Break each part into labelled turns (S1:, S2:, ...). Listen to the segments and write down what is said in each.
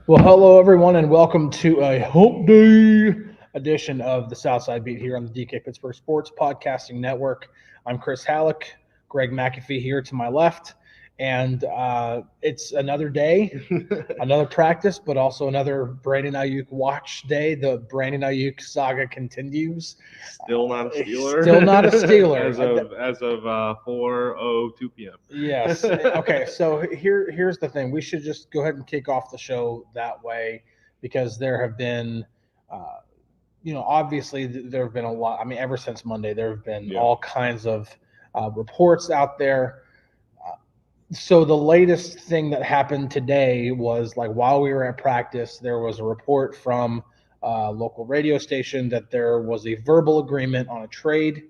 S1: Well, hello everyone, and welcome to a Hump Day edition of the Southside Beat here on the DK Pittsburgh Sports Podcasting Network. I'm Chris Halicke, Greg Macafee here to my left, and it's another day, another practice, but also another Brandon Aiyuk watch day. The Brandon Aiyuk saga continues.
S2: Still not a Steeler.
S1: Still not a Steeler.
S2: as of 4:02 p.m.
S1: Yes. Okay. So here's the thing. We should just go ahead and kick off the show that way because there have been, obviously there have been a lot. I mean, ever since Monday, there have been all kinds of reports out there. So the latest thing that happened today was like while we were at practice, there was a report from a local radio station that there was a verbal agreement on a trade.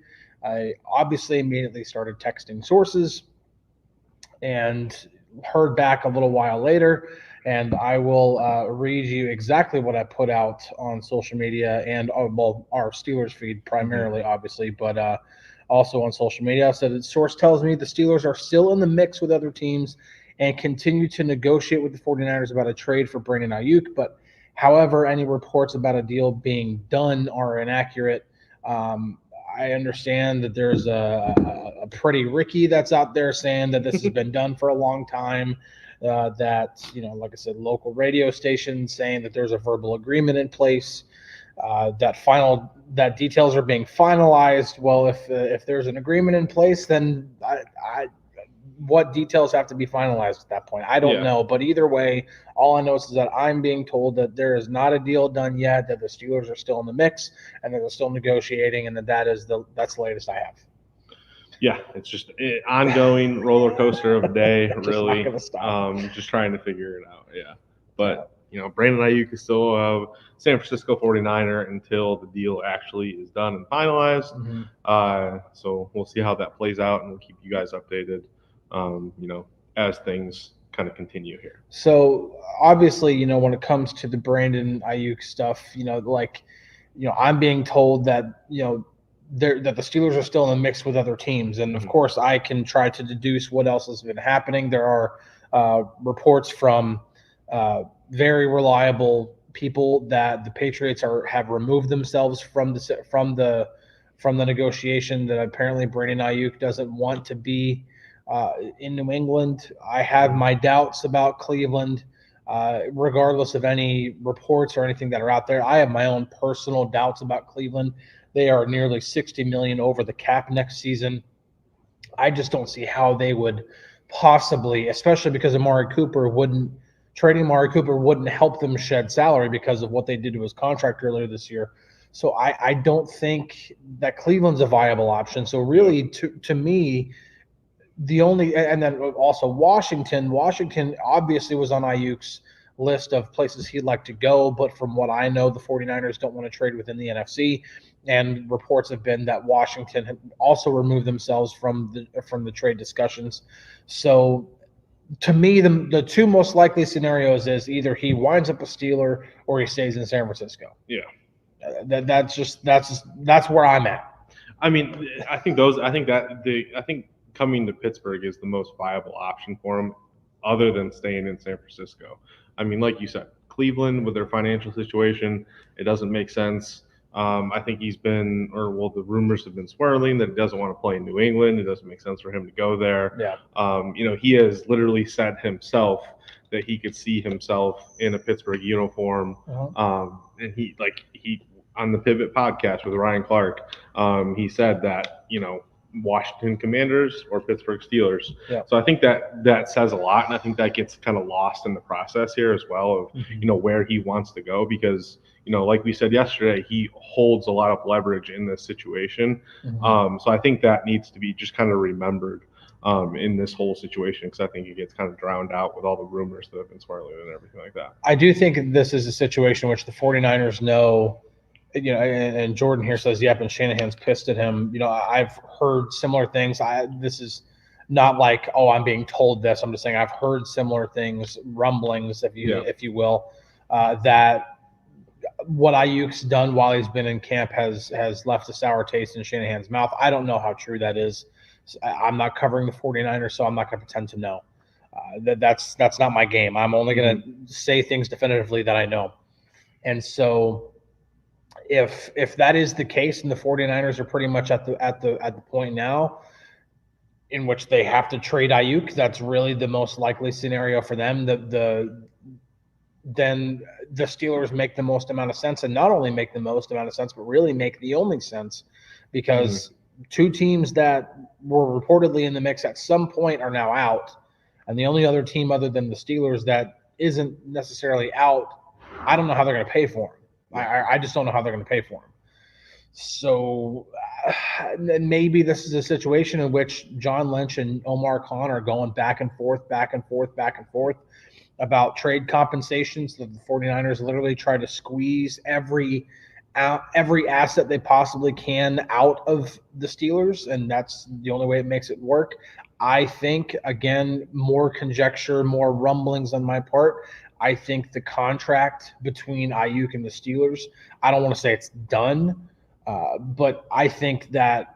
S1: I obviously immediately started texting sources and heard back a little while later. And I will read you exactly what I put out on social media and our Steelers feed primarily, obviously, but also on social media. So the source tells me the Steelers are still in the mix with other teams and continue to negotiate with the 49ers about a trade for Brandon Aiyuk. But however, any reports about a deal being done are inaccurate. I understand that there's a pretty Ricky that's out there saying that this has been done for a long time. That, like I said, local radio stations saying that there's a verbal agreement in place. That details are being finalized. Well, if there's an agreement in place, then what details have to be finalized at that point? I don't know. But either way, all I know is that I'm being told that there is not a deal done yet, that the Steelers are still in the mix, and that they're still negotiating, and that's the latest I have.
S2: Yeah, it's just an ongoing roller coaster of a day, really.
S1: Not gonna stop.
S2: Just trying to figure it out. Yeah, but Brandon Aiyuk is still a San Francisco 49er until the deal actually is done and finalized. So we'll see how that plays out, and we'll keep you guys updated. As things kind of continue here.
S1: So obviously, when it comes to the Brandon Aiyuk stuff, I'm being told that, that the Steelers are still in the mix with other teams. And of course I can try to deduce what else has been happening. There are reports from very reliable people that the Patriots have removed themselves from the negotiation, that apparently Brandon Aiyuk doesn't want to be in New England. I have my doubts about Cleveland, regardless of any reports or anything that are out there. I have my own personal doubts about Cleveland. They are nearly $60 million over the cap next season. I just don't see how they would possibly, especially because trading Amari Cooper wouldn't help them shed salary because of what they did to his contract earlier this year. So I don't think that Cleveland's a viable option. So really, to me, and then also Washington obviously was on Aiyuk's list of places he'd like to go, but from what I know, the 49ers don't want to trade within the NFC, and reports have been that Washington had also removed themselves from the trade discussions. So to me, the two most likely scenarios is either he winds up a Steeler or he stays in San Francisco.
S2: Yeah.
S1: That's where I'm at.
S2: I mean, I think coming to Pittsburgh is the most viable option for him, other than staying in San Francisco. I mean, like you said, Cleveland with their financial situation, it doesn't make sense. I think the rumors have been swirling that he doesn't want to play in New England. It doesn't make sense for him to go there.
S1: Yeah.
S2: He has literally said himself that he could see himself in a Pittsburgh uniform. And he on the Pivot podcast with Ryan Clark, he said that, Washington Commanders or Pittsburgh Steelers.
S1: Yeah.
S2: So I think that says a lot, and I think that gets kind of lost in the process here as well of where he wants to go, because like we said yesterday, he holds a lot of leverage in this situation. So I think that needs to be just kind of remembered in this whole situation, because I think it gets kind of drowned out with all the rumors that have been swirling and everything like that.
S1: I do think this is a situation in which the 49ers know. And Jordan here says, yep, and Shanahan's pissed at him. I've heard similar things. This is not like, I'm being told this. I'm just saying I've heard similar things, rumblings, if you will, that what Aiyuk's done while he's been in camp has left a sour taste in Shanahan's mouth. I don't know how true that is. I'm not covering the 49ers, so I'm not going to pretend to know. That's not my game. I'm only going to say things definitively that I know. And so if that is the case, and the 49ers are pretty much at the point now in which they have to trade Aiyuk, that's really the most likely scenario for them. Then the Steelers make the most amount of sense, and not only make the most amount of sense, but really make the only sense, because two teams that were reportedly in the mix at some point are now out, and the only other team other than the Steelers that isn't necessarily out, I don't know how they're going to pay for them. I just don't know how they're going to pay for them. So maybe this is a situation in which John Lynch and Omar Khan are going back and forth about trade compensations, that the 49ers literally try to squeeze every asset they possibly can out of the Steelers, and that's the only way it makes it work. I think, again, more conjecture, more rumblings on my part, I think the contract between Aiyuk and the Steelers, I don't want to say it's done, but I think that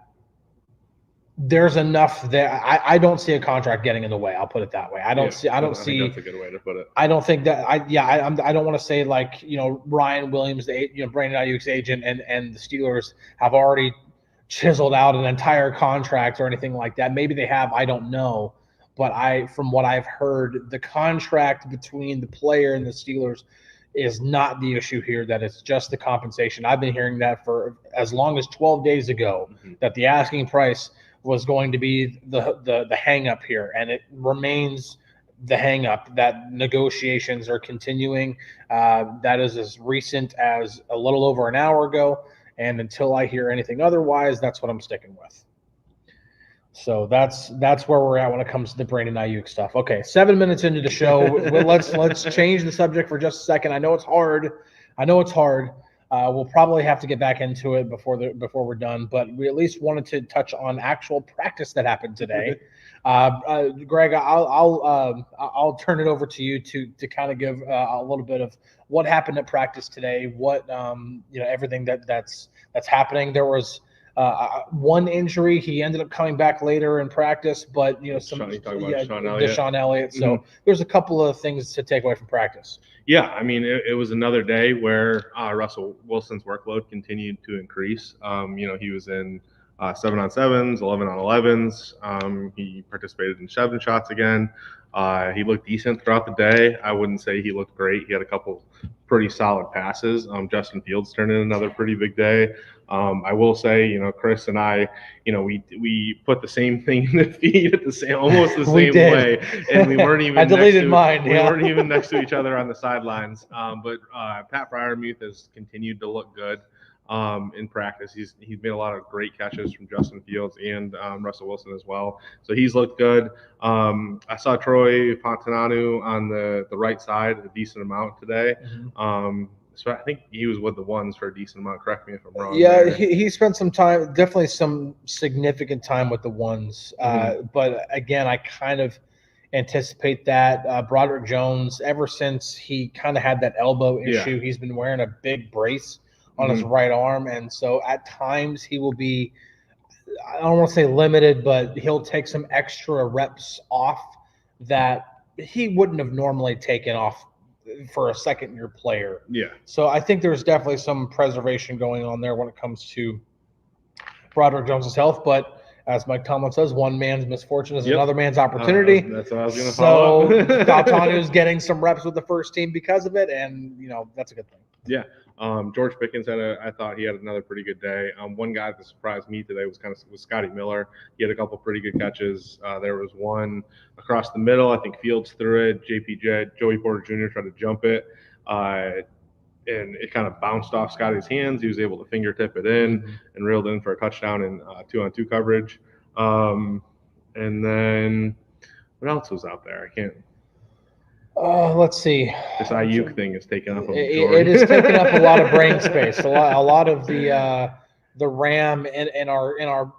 S1: there's enough there. I don't see a contract getting in the way. I'll put it that way. I don't see.
S2: I think that's a good way to put it.
S1: I don't think that. I don't want to say like, Ryan Williams, Brandon Aiyuk's agent, and the Steelers have already chiseled out an entire contract or anything like that. Maybe they have. I don't know. But from what I've heard, the contract between the player and the Steelers is not the issue here, that it's just the compensation. I've been hearing that for as long as 12 days ago, that the asking price was going to be the hang up here, and it remains the hang up, that negotiations are continuing. That is as recent as a little over an hour ago, and until I hear anything otherwise, that's what I'm sticking with. So that's where we're at when it comes to the Brandon Aiyuk stuff. Okay, 7 minutes into the show, let's change the subject for just a second. I know it's hard. We'll probably have to get back into it before we're done, but we at least wanted to touch on actual practice that happened today. Greg, I'll turn it over to you to kind of give a little bit of what happened at practice today. What everything that's happening. There was one injury. He ended up coming back later in practice, but Deshaun Elliott. So there's a couple of things to take away from practice.
S2: Yeah, I mean, it was another day where Russell Wilson's workload continued to increase. He was in 7-on-7s, 11-on-11s. He participated in 7 shots again. He looked decent throughout the day. I wouldn't say he looked great. He had a couple pretty solid passes. Justin Fields turned in another pretty big day. I will say, Chris and I, we put the same thing in the feed at almost the same way, and we weren't even.
S1: I deleted mine.
S2: We weren't even next to each other on the sidelines. But Pat Freiermuth has continued to look good in practice. He's made a lot of great catches from Justin Fields and Russell Wilson as well. So he's looked good. I saw Troy Fontananu on the right side a decent amount today. So I think he was with the ones for a decent amount. Correct me if I'm wrong.
S1: Yeah, he spent some time, definitely some significant time with the ones. But again, I kind of anticipate that. Broderick Jones, ever since he kind of had that elbow issue, he's been wearing a big brace on his right arm. And so at times he will be, I don't want to say limited, but he'll take some extra reps off that he wouldn't have normally taken off for a second-year player.
S2: Yeah.
S1: So I think there's definitely some preservation going on there when it comes to Broderick Jones' health. But as Mike Tomlin says, one man's misfortune is another man's opportunity.
S2: That's what I was going to follow up.
S1: So Fontananu is getting some reps with the first team because of it, and that's a good thing.
S2: Yeah. George Pickens I thought he had another pretty good day. One guy that surprised me today was Scotty Miller. He had a couple pretty good catches. There was one across the middle. I think Fields threw it. Joey Porter Jr. tried to jump it, and it kind of bounced off Scotty's hands. He was able to fingertip it in and reeled in for a touchdown in 2-on-2 coverage. And then what else was out there? I can't.
S1: Let's see.
S2: This Aiyuk thing is taking up
S1: it is taking up a lot of brain space. A lot of the RAM in our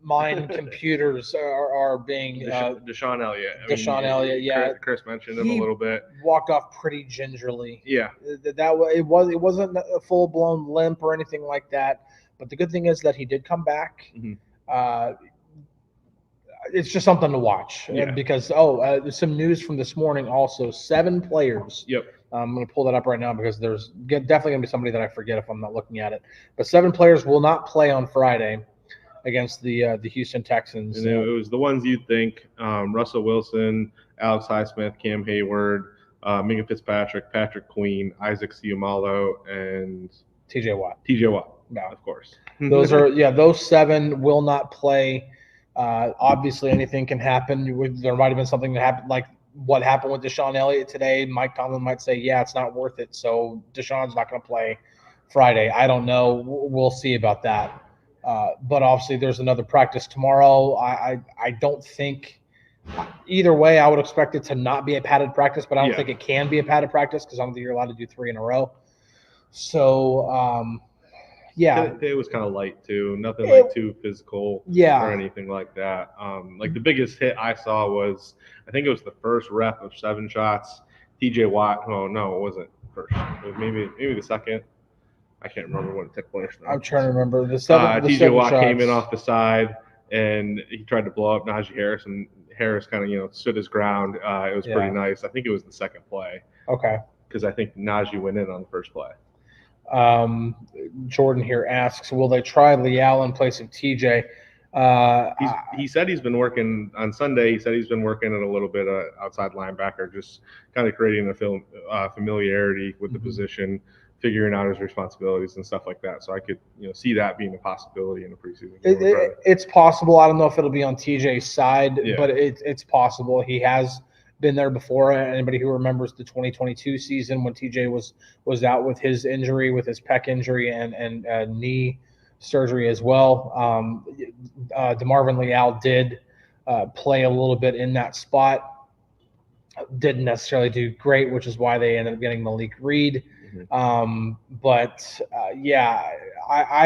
S1: mind computers are being
S2: Deshaun Elliott.
S1: Elliott, yeah.
S2: Chris mentioned him a little bit.
S1: Walked off pretty gingerly.
S2: Yeah.
S1: It wasn't a full blown limp or anything like that. But the good thing is that he did come back. it's just something to watch because there's some news from this morning also. 7 players.
S2: Yep.
S1: I'm going to pull that up right now because there's definitely going to be somebody that I forget if I'm not looking at it. But 7 players will not play on Friday against the Houston Texans.
S2: And it was the ones you'd think: Russell Wilson, Alex Highsmith, Cam Hayward, Minka Fitzpatrick, Patrick Queen, Isaac Seumalo, and
S1: TJ Watt.
S2: Yeah, of course.
S1: Those are those 7 will not play. Obviously, anything can happen. There might have been something that happened, like what happened with Deshaun Elliott today. Mike Tomlin might say, "Yeah, it's not worth it." So Deshaun's not going to play Friday. I don't know. We'll see about that. But obviously, there's another practice tomorrow. I don't think either way. I would expect it to not be a padded practice, but I don't think it can be a padded practice because I don't think you're allowed to do 3 in a row. So.
S2: Today was kind of light too. Nothing like too physical or anything like that. Like the biggest hit I saw was, I think it was the first rep of 7 shots. TJ Watt. Oh no, it wasn't first. It was maybe the second. I can't remember when it took place.
S1: I'm trying to remember the 7.
S2: TJ Watt came in off the side and he tried to blow up Najee Harris, and Harris kind of stood his ground. It was pretty nice. I think it was the second play.
S1: Okay.
S2: Because I think Najee went in on the first play.
S1: Jordan here asks, will they try Leal in place of TJ?
S2: He said he's been working on Sunday. He said he's been working at a little bit of outside linebacker, just kind of creating a familiarity with the position, figuring out his responsibilities and stuff like that. So I could see that being a possibility in the preseason.
S1: It's possible. I don't know if it'll be on TJ's side, but it's possible. He has been there before. Anybody who remembers the 2022 season when TJ was out with his injury, with his pec injury and knee surgery as well. DeMarvin Leal did play a little bit in that spot. Didn't necessarily do great, which is why they ended up getting Malik Reed. I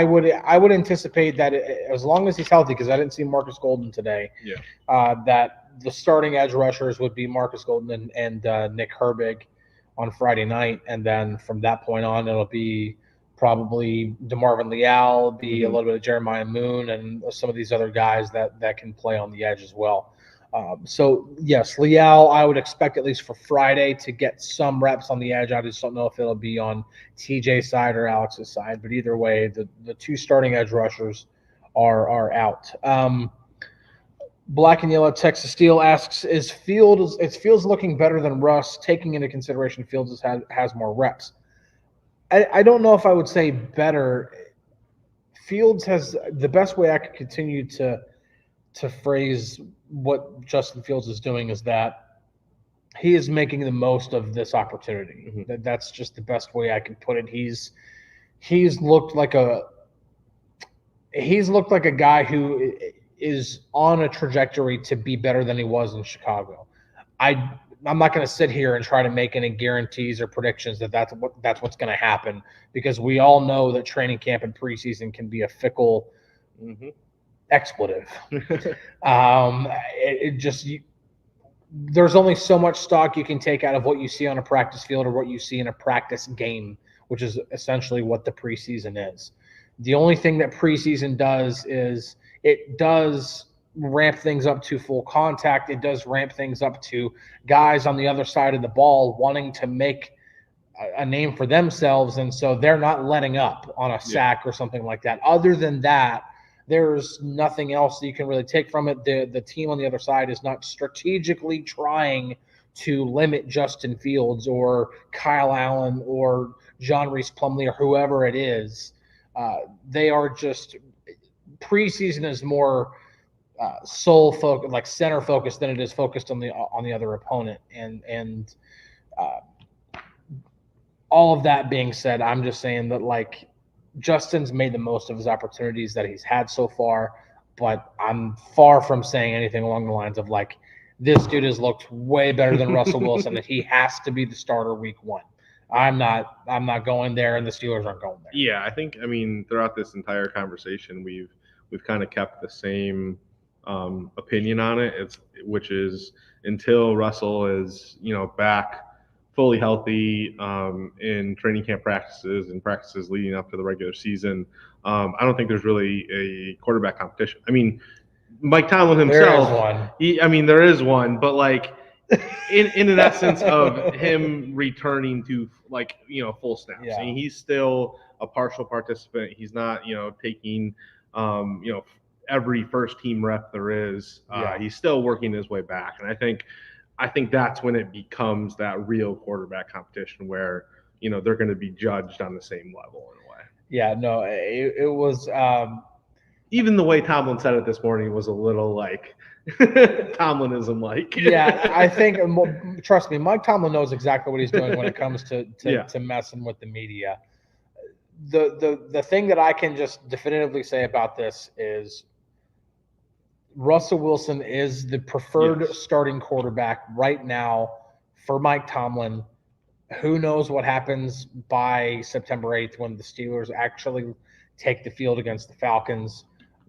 S1: would anticipate that as long as he's healthy, because I didn't see Marcus Golden today, that the starting edge rushers would be Marcus Golden and Nick Herbig on Friday night, and then from that point on, it'll be probably DeMarvin Leal, be a little bit of Jeremiah Moon, and some of these other guys that can play on the edge as well. So yes, Leal, I would expect at least for Friday to get some reps on the edge. I just don't know if it'll be on TJ's side or Alex's side, but either way, the 2 starting edge rushers are out. Black and Yellow Texas Steel asks, is Fields looking better than Russ, taking into consideration Fields has more reps? I don't know if I would say better. Fields has the best way I could continue to phrase what Justin Fields is doing is that he is making the most of this opportunity. That's just the best way I can put it. He's looked like a guy who is on a trajectory to be better than he was in Chicago. I'm not going to sit here and try to make any guarantees or predictions that's what's going to happen, because we all know that training camp and preseason can be a fickle expletive. There's only so much stock you can take out of what you see on a practice field or what you see in a practice game, which is essentially what the preseason is. The only thing that preseason does is it does ramp things up to full contact. It does ramp things up to guys on the other side of the ball wanting to make a name for themselves, and so they're not letting up on a sack or something like that. Other than that, there's nothing else that you can really take from it. The team on the other side is not strategically trying to limit Justin Fields or Kyle Allen or John Reese Plumlee or whoever it is. They are just – preseason is more sole focus, like center focused, than it is focused on the other opponent. And all of that being said, I'm just saying that, like, Justin's made the most of his opportunities that he's had so far, but I'm far from saying anything along the lines of, like, this dude has looked way better than Russell Wilson, that he has to be the starter week 1. I'm not going there, and the Steelers aren't going there.
S2: Yeah, I think, throughout this entire conversation, we've kind of kept the same opinion on it, which is until Russell is, back fully healthy in training camp practices and practices leading up to the regular season, I don't think there's really a quarterback competition. Mike Tomlin himself.
S1: There is one.
S2: There is one, but like in an essence of him returning to full snaps.
S1: Yeah.
S2: He's still a partial participant. He's not taking every first team rep there is. He's still working his way back, and I think that's when it becomes that real quarterback competition where they're going to be judged on the same level in a way.
S1: Yeah, no, it was.
S2: Even the way Tomlin said it this morning was a little like Tomlinism like.
S1: Yeah, I think, trust me, Mike Tomlin knows exactly what he's doing when it comes to messing with the media. The thing that I can just definitively say about this is Russell Wilson is the preferred starting quarterback right now for Mike Tomlin. Who knows what happens by September 8th when the Steelers actually take the field against the Falcons.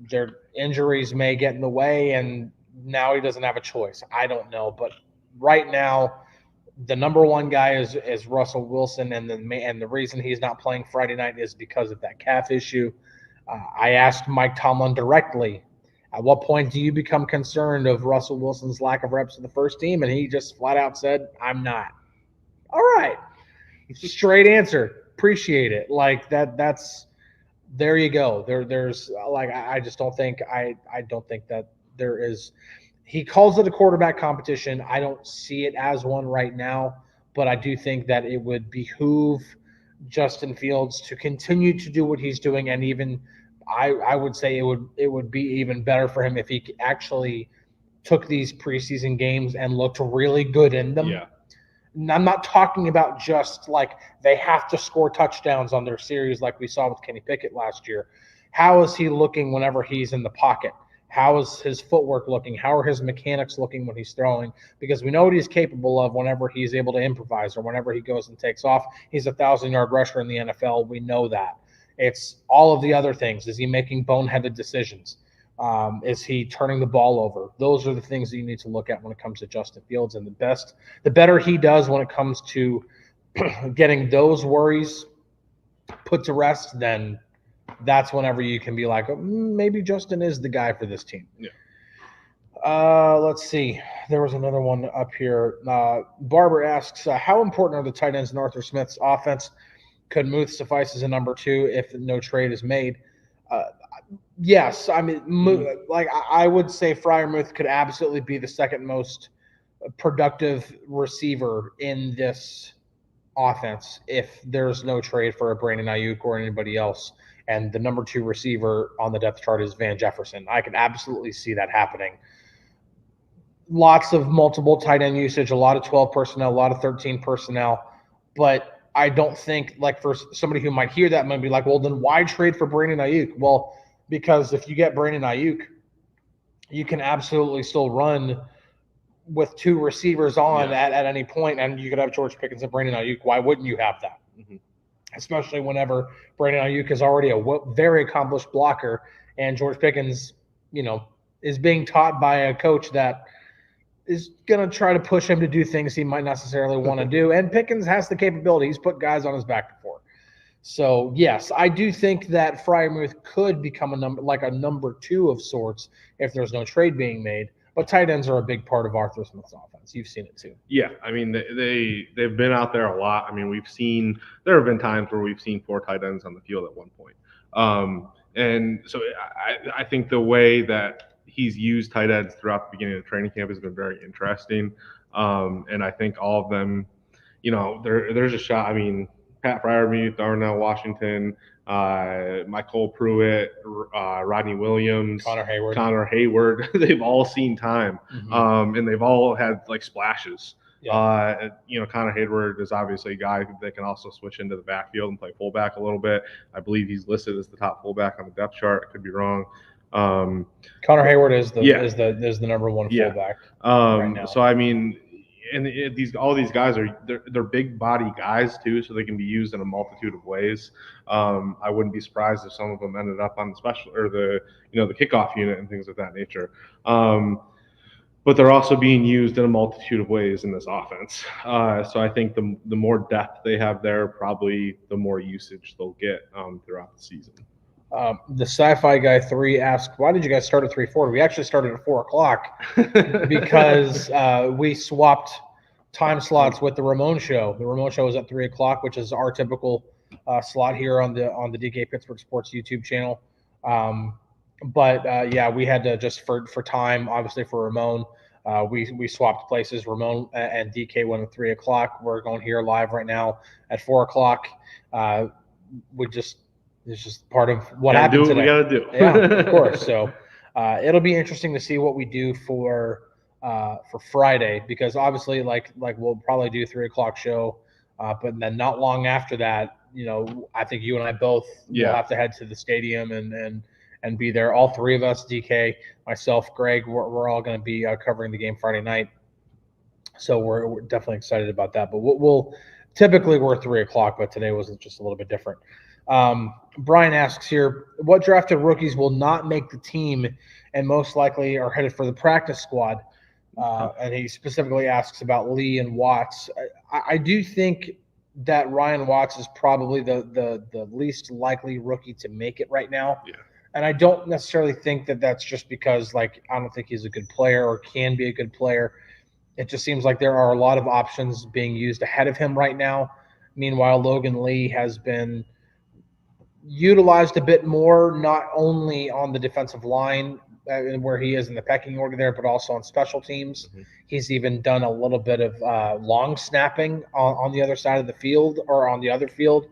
S1: Their injuries may get in the way, and now he doesn't have a choice. I don't know, but right now, the number one guy is Russell Wilson, and the reason he's not playing Friday night is because of that calf issue. I asked Mike Tomlin directly, at what point do you become concerned of Russell Wilson's lack of reps in the first team? And he just flat out said, I'm not. All right. Straight answer. Appreciate it. Like that's there you go. There's like I just don't think I don't think that there is. He calls it a quarterback competition. I don't see it as one right now, but I do think that it would behoove Justin Fields to continue to do what he's doing, and even I would say it would be even better for him if he actually took these preseason games and looked really good in them.
S2: Yeah.
S1: I'm not talking about just like they have to score touchdowns on their series like we saw with Kenny Pickett last year. How is he looking whenever he's in the pocket? How is his footwork looking? How are his mechanics looking when he's throwing? Because we know what he's capable of whenever he's able to improvise or whenever he goes and takes off. He's a 1,000-yard rusher in the NFL. We know that. It's all of the other things. Is he making boneheaded decisions? Is he turning the ball over? Those are the things that you need to look at when it comes to Justin Fields. And the better he does when it comes to getting those worries put to rest, then that's whenever you can be like, maybe Justin is the guy for this team.
S2: Yeah.
S1: Let's see. There was another one up here. Barber asks, how important are the tight ends in Arthur Smith's offense? Could Muth suffice as a number 2 if no trade is made? Yes, I mean, like I would say Freiermuth could absolutely be the second most productive receiver in this offense if there's no trade for a Brandon Aiyuk or anybody else. And the number 2 receiver on the depth chart is Van Jefferson. I could absolutely see that happening. Lots of multiple tight end usage, a lot of 12 personnel, a lot of 13 personnel, but I don't think, like, for somebody who might hear that might be like, well, then why trade for Brandon Aiyuk? Well, because if you get Brandon Aiyuk, you can absolutely still run with 2 receivers on at any point, and you could have George Pickens and Brandon Aiyuk. Why wouldn't you have that? Mm-hmm. Especially whenever Brandon Aiyuk is already a very accomplished blocker, and George Pickens, is being taught by a coach that is going to try to push him to do things he might necessarily want to do. And Pickens has the capability. He's put guys on his back before. So, yes, I do think that Freiermuth could become a number 2 of sorts if there's no trade being made. But tight ends are a big part of Arthur Smith's offense. You've seen it too.
S2: Yeah, I mean, they've been out there a lot. I mean, there have been times where we've seen 4 tight ends on the field at one point. And so I think the way that he's used tight ends throughout the beginning of training camp has been very interesting. And I think all of them, there's a shot. I mean, Pat Freiermuth, Darnell Washington, Michael Pruitt, Rodney Williams, Connor Hayward, they've all seen time. Mm-hmm. And they've all had like splashes. Yeah. Connor Hayward is obviously a guy that can also switch into the backfield and play fullback a little bit. I believe he's listed as the top fullback on the depth chart. I could be wrong.
S1: Connor Hayward is the number 1 fullback right now.
S2: So I mean, and all these guys they're big body guys too, so they can be used in a multitude of ways. I wouldn't be surprised if some of them ended up on the special or the kickoff unit and things of that nature. But they're also being used in a multitude of ways in this offense. So I think the more depth they have there, probably the more usage they'll get throughout the season.
S1: The SciFi Guy 3 asked, why did you guys start at 3:40? We actually started at 4 o'clock because we swapped time slots with the Ramon show. The Ramon show is at 3 o'clock, which is our typical slot here on the DK Pittsburgh Sports YouTube channel. But we had to just for time, obviously for Ramon, we swapped places. Ramon and DK went at 3 o'clock. We're going here live right now at 4 o'clock. It's just part of what happened today.
S2: We got to do.
S1: Yeah, of course. So it'll be interesting to see what we do for Friday, because obviously, like we'll probably do 3 o'clock show, but then not long after that, I think you and I both will have to head to the stadium and be there. All three of us, DK, myself, Greg, we're all going to be covering the game Friday night. So we're definitely excited about that. But we'll typically we're 3 o'clock, but today was just a little bit different. Brian asks here, what drafted rookies will not make the team and most likely are headed for the practice squad? And he specifically asks about Lee and Watts. I do think that Ryan Watts is probably the least likely rookie to make it right now.
S2: Yeah.
S1: And I don't necessarily think that that's just because, I don't think he's a good player or can be a good player. It just seems like there are a lot of options being used ahead of him right now. Meanwhile, Logan Lee has been utilized a bit more, not only on the defensive line where he is in the pecking order there, but also on special teams. Mm-hmm. He's even done a little bit of long snapping on the other side of the field or on the other field.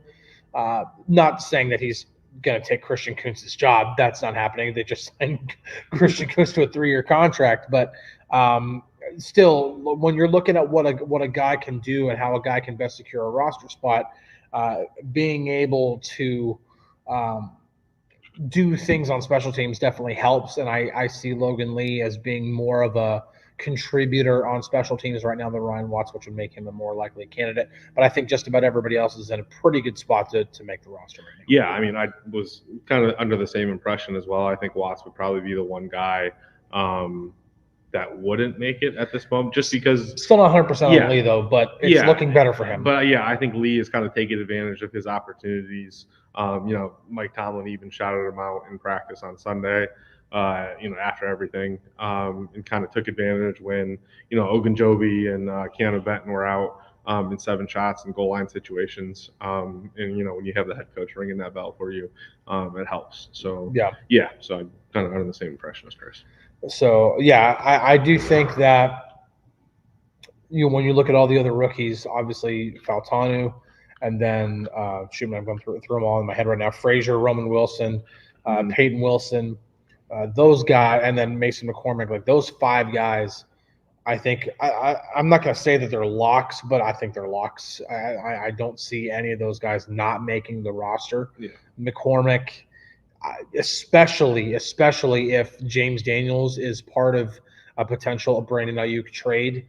S1: Not saying that he's going to take Christian Kuntz's job. That's not happening. They just signed Christian Kuntz to a 3-year contract. But still, when you're looking at what a guy can do and how a guy can best secure a roster spot, being able to do things on special teams definitely helps. And I see Logan Lee as being more of a contributor on special teams right now than Ryan Watts, which would make him a more likely candidate. But I think just about everybody else is in a pretty good spot to make the roster right now.
S2: Yeah, I mean, I was kind of under the same impression as well. I think Watts would probably be the one guy that wouldn't make it at this moment, just because
S1: still not 100% on Lee though, but it's looking better for him.
S2: But I think Lee is kind of taking advantage of his opportunities. Mike Tomlin even shouted him out in practice on Sunday, after everything, and kind of took advantage when, Ogunjobi and Keanu Benton were out in 7 shots and goal line situations. And, when you have the head coach ringing that bell for you, it helps. So, so I'm kind of under the same impression as Chris.
S1: So, I do think that when you look at all the other rookies, obviously Faltanu, and then I'm going through them all in my head right now. Frazier, Roman Wilson, Peyton Wilson, those guys, and then Mason McCormick. Like those 5 guys, I think I'm not going to say that they're locks, but I think they're locks. I don't see any of those guys not making the roster. Yeah. McCormick, especially if James Daniels is part of a potential Brandon Aiyuk trade.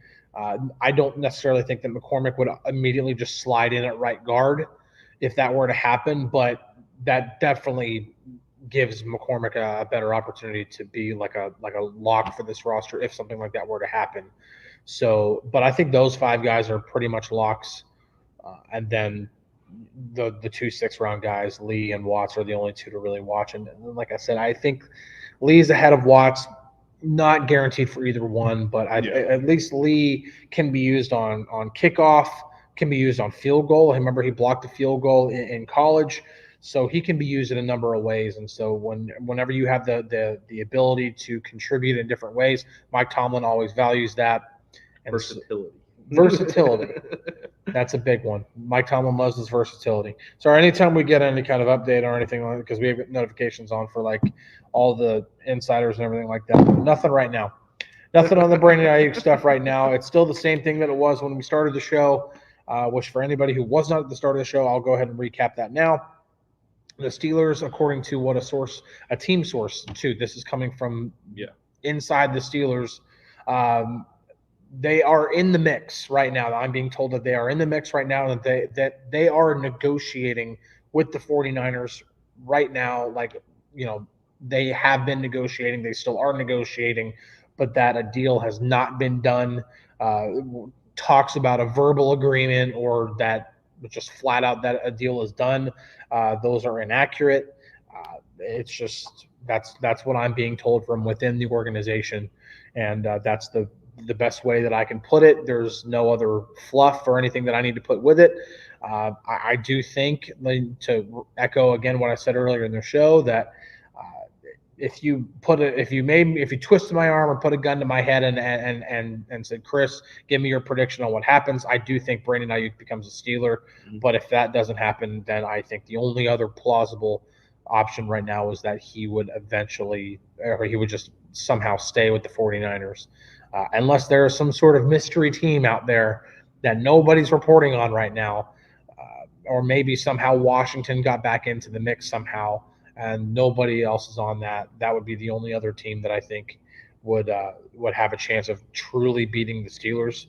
S1: I don't necessarily think that McCormick would immediately just slide in at right guard if that were to happen, but that definitely gives McCormick a better opportunity to be like a lock for this roster if something like that were to happen. So, but I think those 5 guys are pretty much locks, and then the 2 6th-round guys, Lee and Watts, are the only 2 to really watch. And like I said, I think Lee's ahead of Watts. Not guaranteed for either one, but at least Lee can be used on kickoff, can be used on field goal. I remember he blocked a field goal in college, so he can be used in a number of ways. And so whenever you have the ability to contribute in different ways, Mike Tomlin always values that. And versatility. That's a big one. Mike Tomlin loves his versatility. So anytime we get any kind of update or anything like that, because we have notifications on for all the insiders and everything like that. But nothing right now. Nothing on the Brandon Aiyuk stuff right now. It's still the same thing that it was when we started the show, which for anybody who was not at the start of the show, I'll go ahead and recap that now. The Steelers, according to what a team source too, this is coming from inside the Steelers, they are in the mix right now. I'm being told that they are in the mix right now, and that they are negotiating with the 49ers right now. They have been negotiating. They still are negotiating, but that a deal has not been done. Talks about a verbal agreement or that just flat out that a deal is done. Those are inaccurate. it's just that's what I'm being told from within the organization, and that's the best way that I can put it. There's no other fluff or anything that I need to put with it. I do think, to echo again what I said earlier in the show, that if you twisted my arm or put a gun to my head and said, Chris, give me your prediction on what happens, I do think Brandon Aiyuk becomes a Steeler. Mm-hmm. But if that doesn't happen, then I think the only other plausible option right now is that he would just somehow stay with the 49ers. Unless there is some sort of mystery team out there that nobody's reporting on right now, or maybe somehow Washington got back into the mix somehow, and nobody else is on that. That would be the only other team that I think would have a chance of truly beating the Steelers.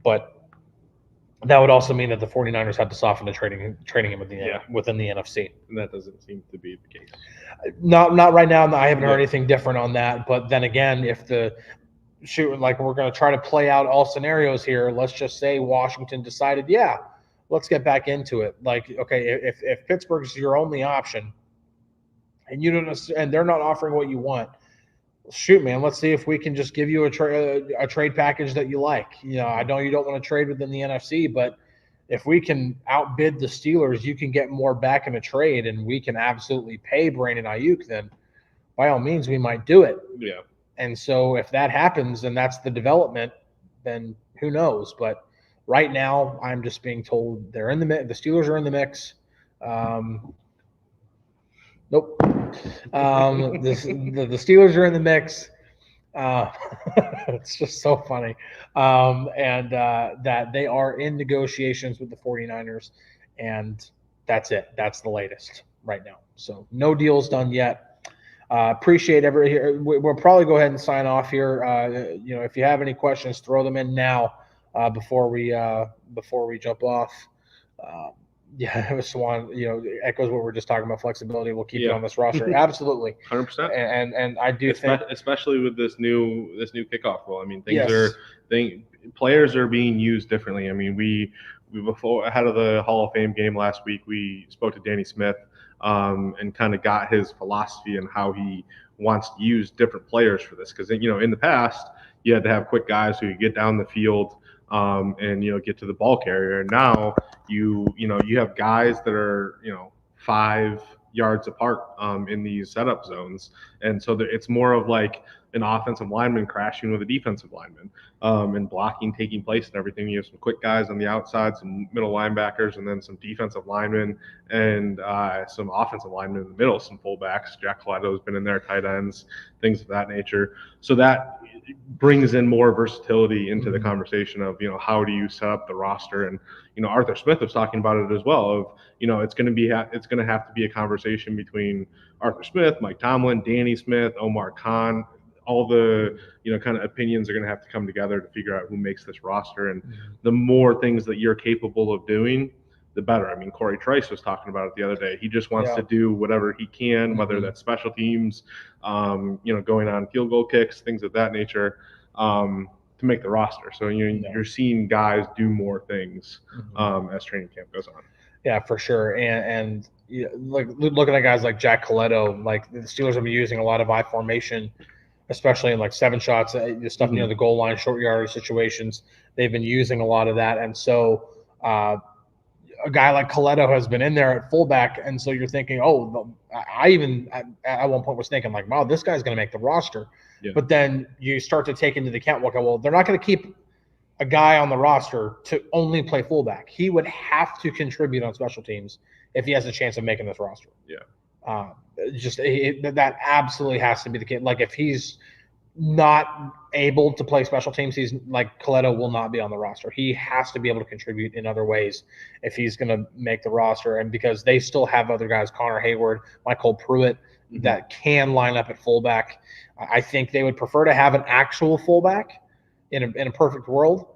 S1: But that would also mean that the 49ers have to soften the trading him within the NFC.
S2: And that doesn't seem to be the case.
S1: Not right now. I haven't heard anything different on that. But then again, if we're going to try to play out all scenarios here, let's just say Washington decided, let's get back into it. Like, okay, if Pittsburgh's your only option, and they're not offering what you want, shoot, man, let's see if we can just give you a trade package that you like. I know you don't want to trade within the NFC, but if we can outbid the Steelers, you can get more back in a trade, and we can absolutely pay Brandon Aiyuk, then by all means we might do it.
S2: Yeah.
S1: And so if that happens and that's the development, then who knows? But right now, I'm just being told they're in the mix. The Steelers are in the mix. Nope. The Steelers are in the mix. It's just so funny. And that they are in negotiations with the 49ers, and that's it. That's the latest right now. So no deals done yet. Appreciate we'll probably go ahead and sign off here. If you have any questions, throw them in now before we jump off. Swan, echoes what we're just talking about, flexibility. We'll keep it on this roster. Absolutely.
S2: 100%.
S1: And I do think,
S2: especially with this new kickoff role, I mean, players are being used differently. I mean, we before ahead of the Hall of Fame game last week, we spoke to Danny Smith and kind of got his philosophy and how he wants to use different players for this. Because, in the past, you had to have quick guys who could get down the field and get to the ball carrier. And now you have guys that are 5 yards apart in these setup zones, and so it's more of like an offensive lineman crashing with a defensive lineman, and blocking taking place and everything. You have some quick guys on the outside, some middle linebackers, and then some defensive linemen and some offensive linemen in the middle, some fullbacks. Jack Colletto's been in there, tight ends, things of that nature. So that brings in more versatility into the conversation of how do you set up the roster. And Arthur Smith was talking about it as well, of it's going to have to be a conversation between Arthur Smith, Mike Tomlin, Danny Smith, Omar Khan. All the kind of opinions are going to have to come together to figure out who makes this roster. And the more things that you're capable of doing, the better. I mean, Corey Trice was talking about it the other day. He just wants to do whatever he can, whether that's special teams, going on field goal kicks, things of that nature, to make the roster. So you're seeing guys do more things as training camp goes on.
S1: Yeah, for sure. And like looking at guys like Jack Colletto, like the Steelers have been using a lot of I formation, especially in like 7 shots, stuff near the goal line, short yardage situations. They've been using a lot of that. And so a guy like Colletto has been in there at fullback. And so you're thinking, I at one point was thinking like, wow, this guy's going to make the roster. Yeah. But then you start to take into the account, okay, well, they're not going to keep a guy on the roster to only play fullback. He would have to contribute on special teams if he has a chance of making this roster.
S2: Yeah.
S1: That absolutely has to be the case. Like if he's not able to play special teams, he's like Colletto will not be on the roster. He has to be able to contribute in other ways if he's going to make the roster. And because they still have other guys, Connor Hayward, Michael Pruitt, that can line up at fullback. I think they would prefer to have an actual fullback in a perfect world,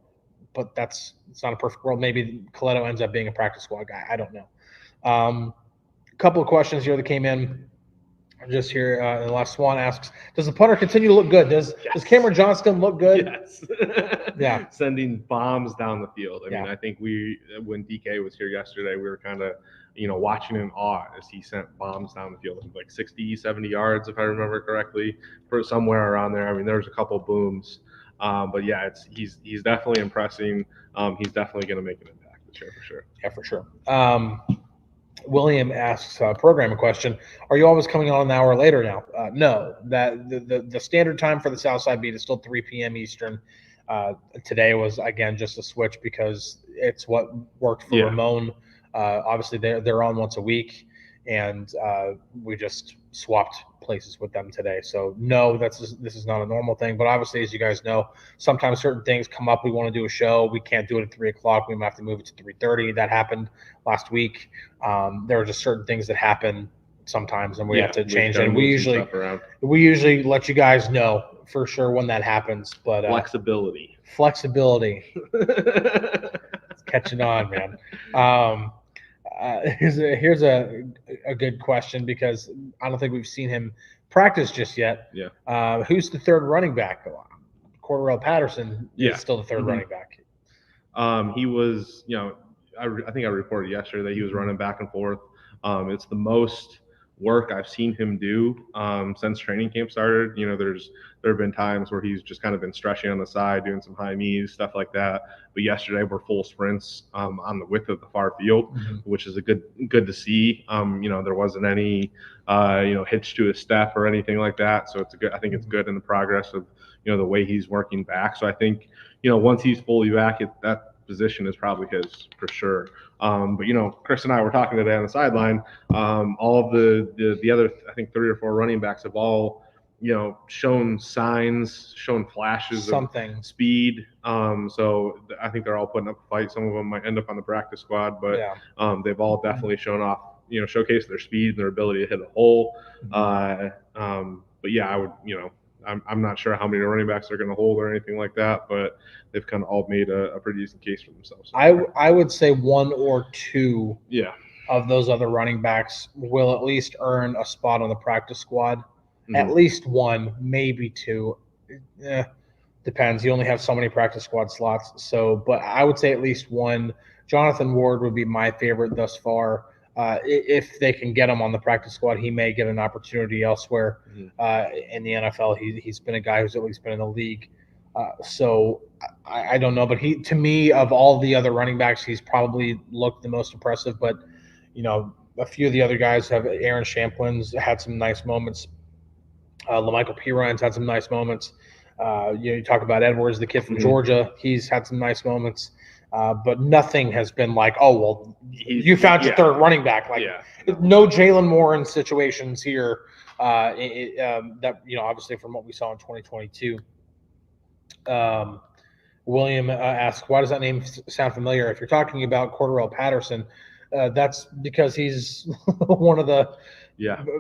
S1: but it's not a perfect world. Maybe Colletto ends up being a practice squad guy. I don't know. Couple of questions here that came in. Just here, and Les Swan asks, does the punter continue to look good? Does Cameron Johnston look good?
S2: Yes.
S1: Yeah.
S2: Sending bombs down the field. I
S1: Yeah.
S2: mean, I think when DK was here yesterday, we were kind of, watching in awe as he sent bombs down the field, like 60, 70 yards, if I remember correctly, for somewhere around there. I mean, there was a couple booms. But yeah, he's definitely impressing. He's definitely going to make an impact this year for sure.
S1: Yeah, for sure. William asks a programming question. Are you always coming on an hour later now? No, that the standard time for the Southside beat is still 3 p.m. Eastern. Today was, again, just a switch because it's what worked for Ramon. Obviously, they're on once a week, and we just swapped places with them today. So no, this is not a normal thing. But obviously, as you guys know, sometimes certain things come up. We want to do a show. We can't do it at 3 o'clock. We might have to move it to 3:30. That happened last week. There are just certain things that happen sometimes, and we have to change it. We usually let you guys know for sure when that happens. But
S2: flexibility.
S1: It's catching on, man. Here's a good question because I don't think we've seen him practice just yet.
S2: Yeah.
S1: Who's the third running back? Cordarrelle Patterson is still the third running back.
S2: He was, I think I reported yesterday that he was running back and forth. It's the most work I've seen him do since training camp started. There have been times where he's just kind of been stretching on the side, doing some high knees, stuff like that. But yesterday were full sprints on the width of the far field, which is good to see. There wasn't any hitch to his step or anything like that. So I think it's good in the progress of the way he's working back. So I think once he's fully back, that position is probably his for sure. But Chris and I were talking today on the sideline. All of the other, I think 3 or 4 running backs have all shown signs, shown flashes of speed. So I think they're all putting up a fight. Some of them might end up on the practice squad, but they've all definitely shown off, showcased their speed and their ability to hit a hole. But yeah, I would, I'm not sure how many running backs they're going to hold or anything like that, but they've kind of all made a pretty decent case for themselves.
S1: I would say 1 or 2 of those other running backs will at least earn a spot on the practice squad. At least 1, maybe 2. Depends. You only have so many practice squad slots. So, but I would say at least 1. Jonathan Ward would be my favorite thus far. If they can get him on the practice squad, he may get an opportunity elsewhere in the NFL. He's been a guy who's at least been in the league. So I don't know, but to me, of all the other running backs, he's probably looked the most impressive. But a few of the other guys have. Aaron Champlin's had some nice moments. LaMichael Piron's had some nice moments. You talk about Edwards, the kid from Georgia. He's had some nice moments. But nothing has been like, oh, well, you found your third running back. No Jalen Moore situations here that, obviously from what we saw in 2022. William asks, why does that name sound familiar? If you're talking about Cordarrelle Patterson, that's because he's one of the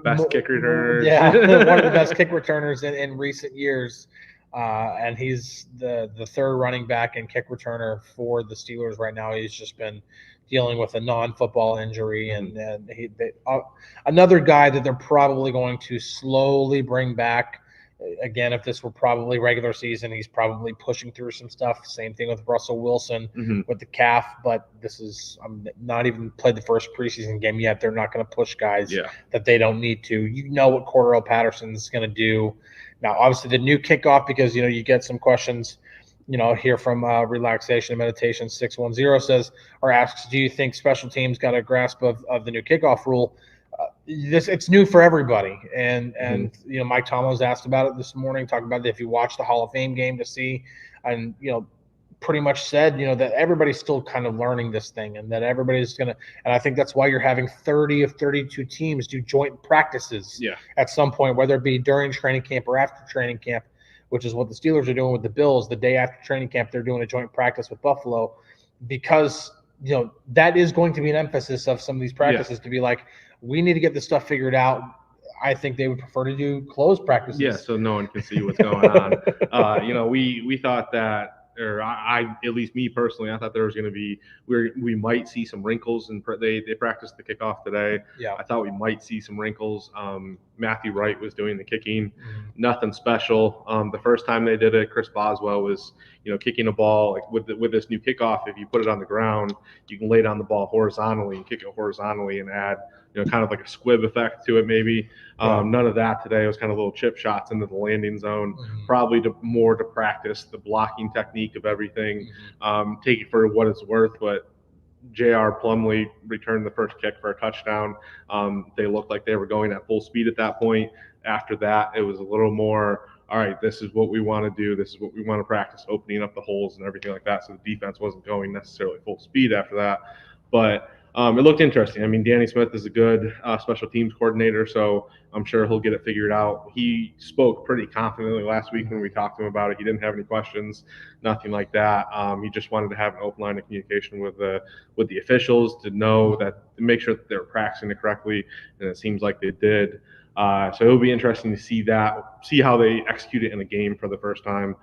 S2: best kick returners.
S1: One of the best kick returners in recent years. And he's the third running back and kick returner for the Steelers right now. He's just been dealing with a non-football injury, and another guy that they're probably going to slowly bring back. Again, if this were probably regular season, he's probably pushing through some stuff. Same thing with Russell Wilson with the calf, but this is not even played the first preseason game yet. They're not going to push guys that they don't need to. What Cordarrelle Patterson is going to do. Now, obviously, the new kickoff, because, you get some questions, here from Relaxation and Meditation 610 says, or asks, do you think special teams got a grasp of the new kickoff rule? It's new for everybody. And Mike Tomlin's asked about it this morning, talking about if you watch the Hall of Fame game to see, and, pretty much said, that everybody's still kind of learning this thing, and that everybody's going to, and I think that's why you're having 30 of 32 teams do joint practices at some point, whether it be during training camp or after training camp, which is what the Steelers are doing with the Bills. The day after training camp, they're doing a joint practice with Buffalo, because, that is going to be an emphasis of some of these practices to be like, we need to get this stuff figured out. I think they would prefer to do closed practices.
S2: Yeah, so no one can see what's going on. We thought that or I at least me personally, I thought there was going to be we might see some wrinkles, and they practiced the kickoff today.
S1: Yeah.
S2: I thought we might see some wrinkles. Matthew Wright was doing the kicking,
S1: Mm-hmm.
S2: nothing special. The first time they did it, Chris Boswell was kicking a ball like with this new kickoff. If you put it on the ground, you can lay down the ball horizontally and kick it horizontally and add kind of like a squib effect to it maybe. None of that today. It was kind of little chip shots into the landing zone, probably more to practice the blocking technique of everything. Take it for what it's worth, but J.R. Plumlee returned the first kick for a touchdown. They looked like they were going at full speed at that point. After that, it was a little more, all right, this is what we want to do. This is what we want to practice, opening up the holes and everything like that. So the defense wasn't going necessarily full speed after that. But it looked interesting. I mean, Danny Smith is a good special teams coordinator, so I'm sure he'll get it figured out. He spoke pretty confidently last week when we talked to him about it. He didn't have any questions, nothing like that. He just wanted to have an open line of communication with the officials to make sure that they were practicing it correctly, and it seems like they did. So it'll be interesting to see how they execute it in a game for the first time.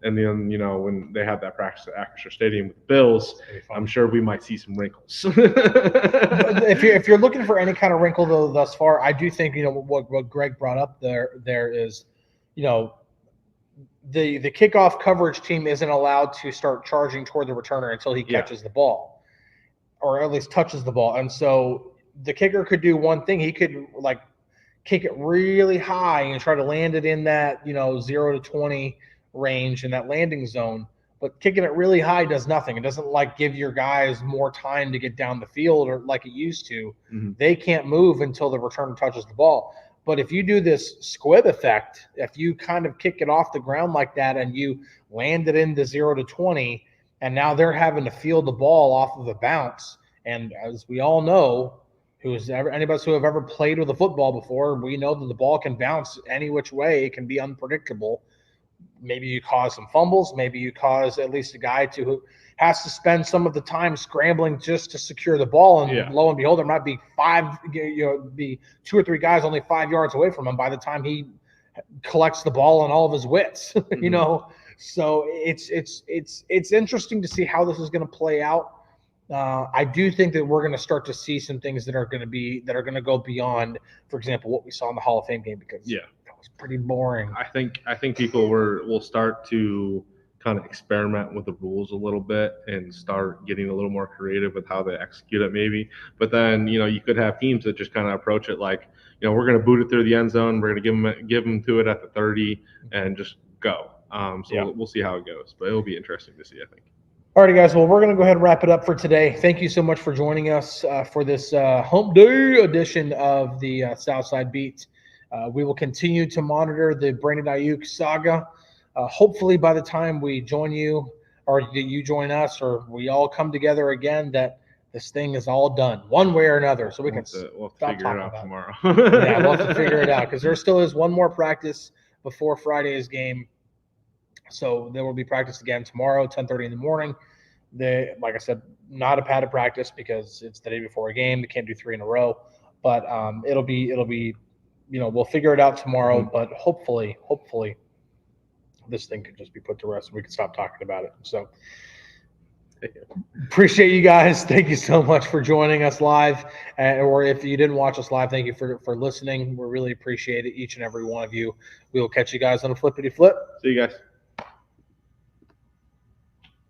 S2: And then, when they have that practice at Acrisure Stadium with the Bills, I'm sure we might see some wrinkles.
S1: if you're looking for any kind of wrinkle, though, thus far, I do think, what Greg brought up there is, the kickoff coverage team isn't allowed to start charging toward the returner until he catches the ball, or at least touches the ball. And so the kicker could do one thing. He could, kick it really high and try to land it in that, 0 to 20 range in that landing zone, but kicking it really high does nothing. It doesn't give your guys more time to get down the field or like it used to. They can't move until the returner touches the ball. But if you do this squib effect, if you kind of kick it off the ground like that and you land it into 0 to 20, and now they're having to field the ball off of a bounce, and as we all know, anybody who have ever played with a football before, we know that the ball can bounce any which way. It can be unpredictable. Maybe you cause some fumbles. Maybe you cause at least a guy who has to spend some of the time scrambling just to secure the ball. And lo and behold, there might be be 2 or 3 guys only 5 yards away from him by the time he collects the ball and all of his wits. So it's interesting to see how this is going to play out. I do think that we're going to start to see some things that are going to go beyond, for example, what we saw in the Hall of Fame game, because was pretty boring.
S2: I think people will start to kind of experiment with the rules a little bit and start getting a little more creative with how they execute it maybe. But then, you could have teams that just kind of approach it like, we're going to boot it through the end zone. We're going to give them to it at the 30 and just go. We'll see how it goes, but it'll be interesting to see, I think.
S1: All righty, guys. Well, we're going to go ahead and wrap it up for today. Thank you so much for joining us for this hump day edition of the Southside Beat. We will continue to monitor the Brandon Aiyuk saga. Hopefully by the time we join you, or you join us, or we all come together again, that this thing is all done one way or another. So we'll have to
S2: figure it out tomorrow.
S1: Yeah, we'll have to figure it out, because there still is one more practice before Friday's game. So there will be practice again tomorrow, 10:30 in the morning. Like I said, not a padded practice because it's the day before a game. They can't do 3 in a row. But it'll be we'll figure it out tomorrow. But hopefully this thing could just be put to rest and we can stop talking about it. So appreciate you guys. Thank you so much for joining us live. Or if you didn't watch us live, thank you for listening. We really appreciate it, each and every one of you. We will catch you guys on a flippity flip.
S2: See you guys.